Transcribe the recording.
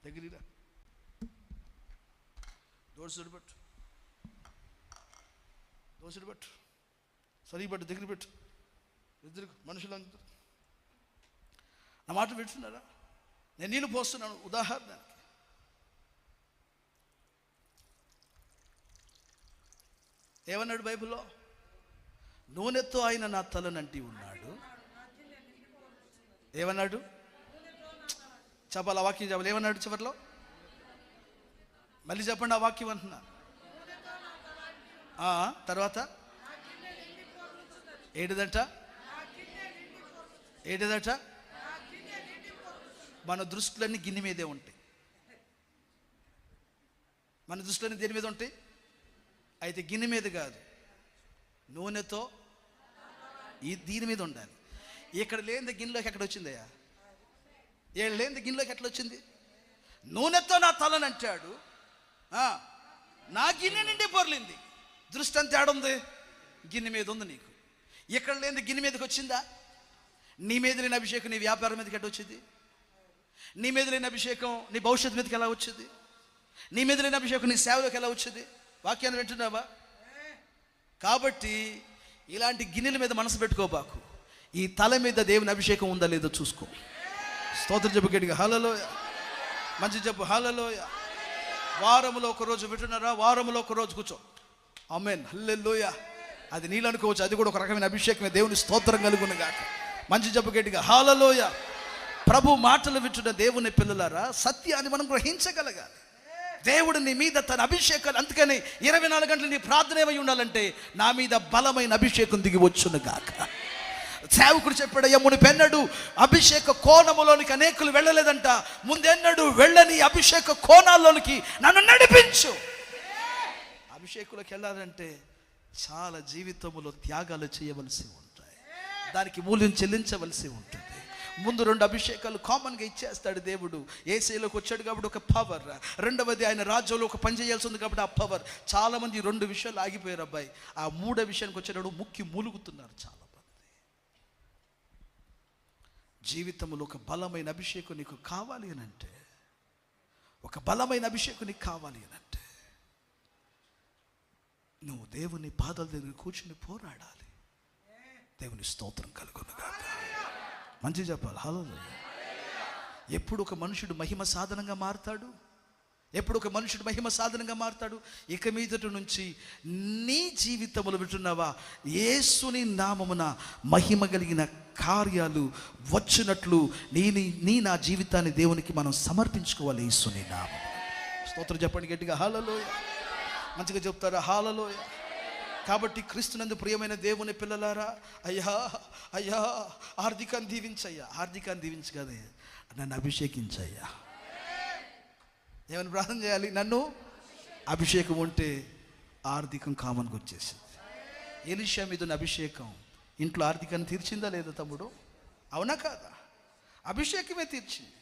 దగ్గర దోసుడు పెట్టు, దోసుడు పెట్టు, సరి పెట్టు, దగ్గర పెట్టు. ఇద్దరు మనుషులందరూ నా మాట వింటున్నారా? నేను నీళ్ళు పోస్తున్నాను. ఉదాహరణకి ఏమన్నాడు బైబిల్లో? నూనెతో ఆయన నా తలనంటి ఉన్నాడు. ఏమన్నాడు? చెప్పాలి, ఆ వాక్యం చెప్పాలి. ఏమన్నాడు చివరిలో? మళ్ళీ చెప్పండి ఆ వాక్యం అంటున్నా. తర్వాత ఏంటిదంట? ఏంటిదట? మన దృష్టిలన్నీ గిన్నె మీదే ఉంటాయి. మన దృష్టిలన్నీ దేని మీద ఉంటాయి? అయితే గిన్నె మీద కాదు, నూనెతో దీని మీద ఉండాలి. ఇక్కడ లేని గిన్నెలోకి ఎక్కడ వచ్చిందయ్యా? లేని గిన్నెలోకి ఎట్లా వచ్చింది? నూనెతో నా తలని అంటాడు, నా గిన్నె నిండి పొర్లింది. దృష్టి అంత ఏడుంది? గిన్నె మీద ఉంది నీకు. ఇక్కడ లేని గిన్నె మీదకి వచ్చిందా? నీ మీద లేని అభిషేకం నీ వ్యాపారం మీదకి ఎట్లా వచ్చింది? నీ మీద లేని అభిషేకం నీ భవిష్యత్తు మీదకి ఎలా వచ్చింది? నీ మీద లేని అభిషేకం నీ సేవలోకి ఎలా వచ్చింది? వాక్యాన్ని వింటున్నావా? కాబట్టి ఇలాంటి గిన్నెల మీద మనసు పెట్టుకోబాకు. ఈ తల మీద దేవుని అభిషేకం ఉందా లేదో చూసుకో. స్తోత్రం చెప్పు గట్టిగా, హల్లెలూయా. మంచి చెప్పు, హల్లెలూయా. వారంలో ఒక రోజు వింటున్నారా? వారంలో ఒక రోజు కూర్చో. ఆమేన్, హల్లెలూయా. అది నీళ్ళు అనుకోవచ్చు, అది కూడా ఒక రకమైన అభిషేకమే. దేవుని స్తోత్రం కలుగును గాక. మంచి చెప్పు గట్టిగా, హల్లెలూయా. ప్రభు మాటలు వింటున్న దేవుని పిల్లలారా, సత్యాన్ని మనం గ్రహించగలగాలి. దేవుడు నీ మీద తన అభిషేకాలు, అందుకని 24 గంటలు నీ ప్రార్థన ఏమై ఉండాలంటే, నా మీద బలమైన అభిషేకం దిగి వచ్చును గాక. సేవకుడు చెప్పాడు, మునిపెన్నడు అభిషేక కోణములోనికి అనేకులు వెళ్ళలేదంట. ముందెన్నడు వెళ్ళని అభిషేక కోణాల్లోనికి నన్ను నడిపించు. అభిషేకులకు వెళ్ళాలంటే చాలా జీవితంలో త్యాగాలు చేయవలసి ఉంటాయి. దానికి మూల్యం చెల్లించవలసి ఉంటుంది. ముందు 2 అభిషేకాలు కామన్గా ఇచ్చేస్తాడు దేవుడు. యేసేలోకి వచ్చాడు కాబట్టి ఒక పవర్, రెండవది ఆయన రాజ్యంలో ఒక పని చేయాల్సి ఉంది కాబట్టి ఆ పవర్. చాలామంది 2 విషయాలు ఆగిపోయారు అబ్బాయి. ఆ 3వ విషయానికి వచ్చేటప్పుడు ముక్కి మూలుగుతున్నారు చాలామంది. జీవితంలో ఒక బలమైన అభిషేకం నీకు కావాలి అని అంటే, ఒక బలమైన అభిషేకం నీకు కావాలి అని అంటే, నువ్వు దేవుని పాదాల దగ్గర కూర్చుని పోరాడాలి. దేవుని స్తోత్రం కలుగును గాక. మంచి చెప్పాలి, హల్లెలూయా. ఎప్పుడు ఒక మనుషుడు మహిమ సాధనంగా మారుతాడు? ఎప్పుడు ఒక మనుషుడు మహిమ సాధనంగా మారుతాడు? ఇక మీదటి నుంచి నీ జీవితంలో వింటున్నావా? యేసుని నామమున మహిమ కలిగిన కార్యాలు వచ్చినట్లు నీ నా జీవితాన్ని దేవునికి మనం సమర్పించుకోవాలి. యేసుని నామమున. స్తోత్రం చెప్పండి గట్టిగా, హల్లెలూయా. మంచిగా చెప్తారా? హల్లెలూయా. కాబట్టి క్రీస్తునందు ప్రియమైన దేవుని పిల్లలారా, అయ్యా అయ్యా ఆర్థికాన్ని దీవించయ్యా. ఆర్థికాన్ని దీవించు కదే, నన్ను అభిషేకించయ్యా. ఏమైనా ప్రార్థన చేయాలి? నన్ను అభిషేకం ఉంటే ఆర్థికం కామన్గా వచ్చేసింది. ఎలీషా మీద ఉన్న అభిషేకం ఇంట్లో ఆర్థికాన్ని తీర్చిందా లేదా తమ్ముడు? అవునా కాదా? అభిషేకమే తీర్చింది.